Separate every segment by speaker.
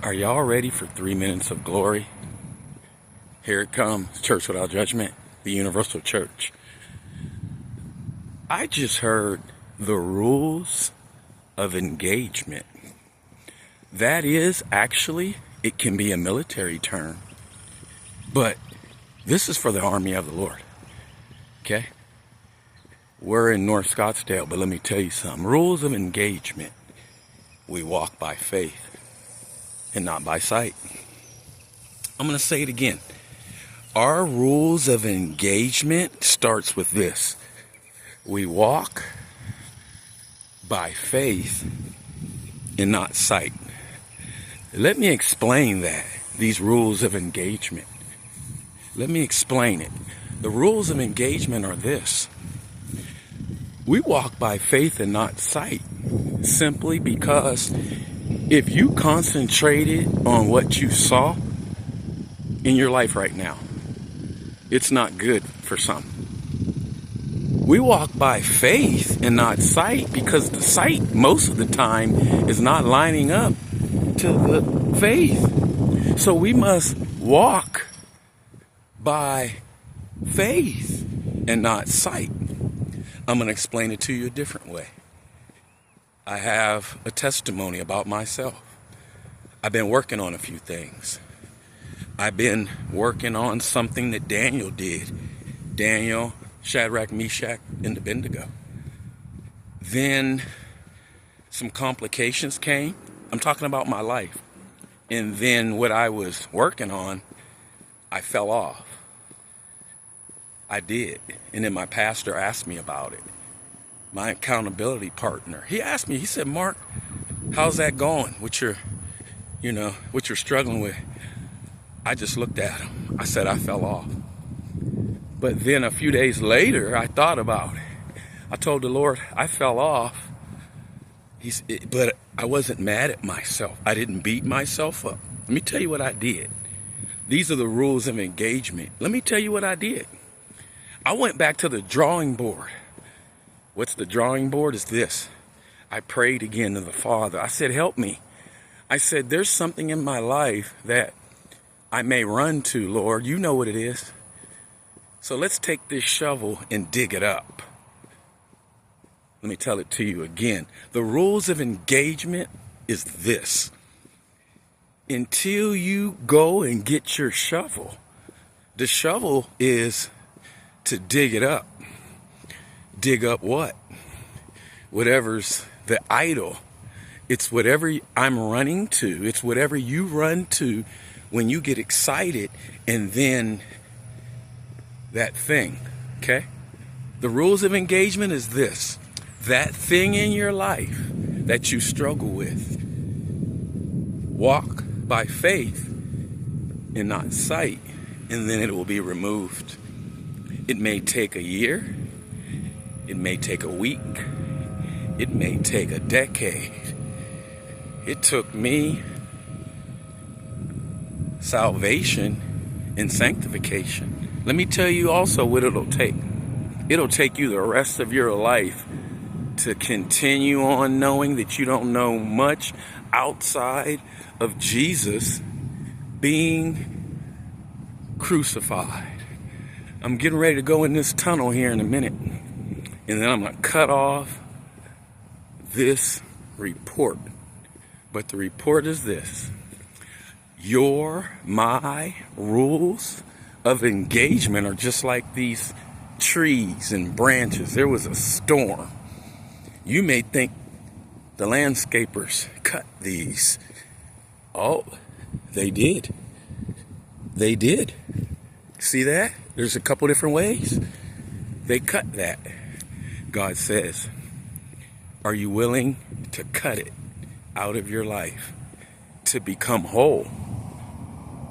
Speaker 1: Are y'all ready for 3 minutes of glory? Here it comes, Church Without Judgment, the Universal Church. I just heard the rules of engagement. That is actually, it can be a military term, but this is for the army of the Lord, okay? We're in North Scottsdale, but let me tell you something. Rules of engagement. We walk by faith and not by sight. I'm going to say it again. Our rules of engagement starts with this. We walk by faith and not sight. Let me explain that, these rules of engagement. Let me explain it. The rules of engagement are this. We walk by faith and not sight, simply because if you concentrated on what you saw in your life right now, it's not good for some. We walk by faith and not sight because the sight most of the time is not lining up to the faith. So we must walk by faith and not sight. I'm going to explain it to you a different way. I have a testimony about myself. I've been working on a few things. I've been working on something that Daniel did. Daniel, Shadrach, Meshach, and Abednego. Then some complications came. I'm talking about my life. And then what I was working on, I fell off. I did. And then my pastor asked me about it. My accountability partner. He asked me, he said, Mark, how's that going? What you're struggling with? I just looked at him. I said, I fell off. But then a few days later, I thought about it. I told the Lord, I fell off. But I wasn't mad at myself. I didn't beat myself up. Let me tell you what I did. These are the rules of engagement. Let me tell you what I did. I went back to the drawing board. What's the drawing board? Is this. I prayed again to the Father. I said, help me. I said, there's something in my life that I may run to, Lord. You know what it is. So let's take this shovel and dig it up. Let me tell it to you again. The rules of engagement is this. Until you go and get your shovel, the shovel is to dig it up. Dig up what? Whatever's the idol. It's whatever I'm running to. It's whatever you run to when you get excited, and then that thing, okay? The rules of engagement is this. That thing in your life that you struggle with. Walk by faith and not sight, and then it will be removed. It may take a year. It may take a week. It may take a decade. It took me salvation and sanctification. Let me tell you also what it'll take. It'll take you the rest of your life to continue on knowing that you don't know much outside of Jesus being crucified. I'm getting ready to go in this tunnel here in a minute. And then I'm going to cut off this report. But the report is this. My rules of engagement are just like these trees and branches. There was a storm. You may think the landscapers cut these. Oh, they did. They did. See that? There's a couple different ways. They cut that. God says, are you willing to cut it out of your life to become whole?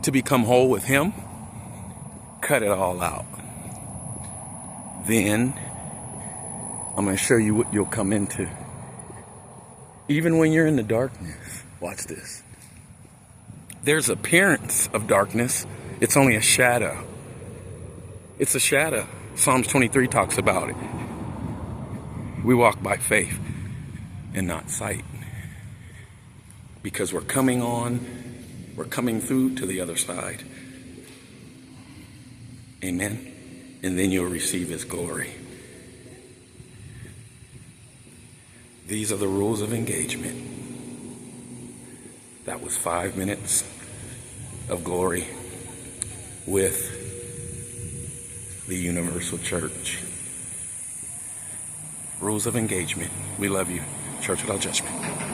Speaker 1: To become whole with Him? Cut it all out. Then I'm going to show you what you'll come into. Even when you're in the darkness. Watch this. There's appearance of darkness. It's only a shadow. It's a shadow. Psalms 23 talks about it. We walk by faith and not sight. Because we're coming on We're coming through to the other side. Amen. And then you'll receive his glory. These are the rules of engagement. That was 5 minutes of glory with the Universal Church. Rules of engagement. We love you. Church Without Judgment.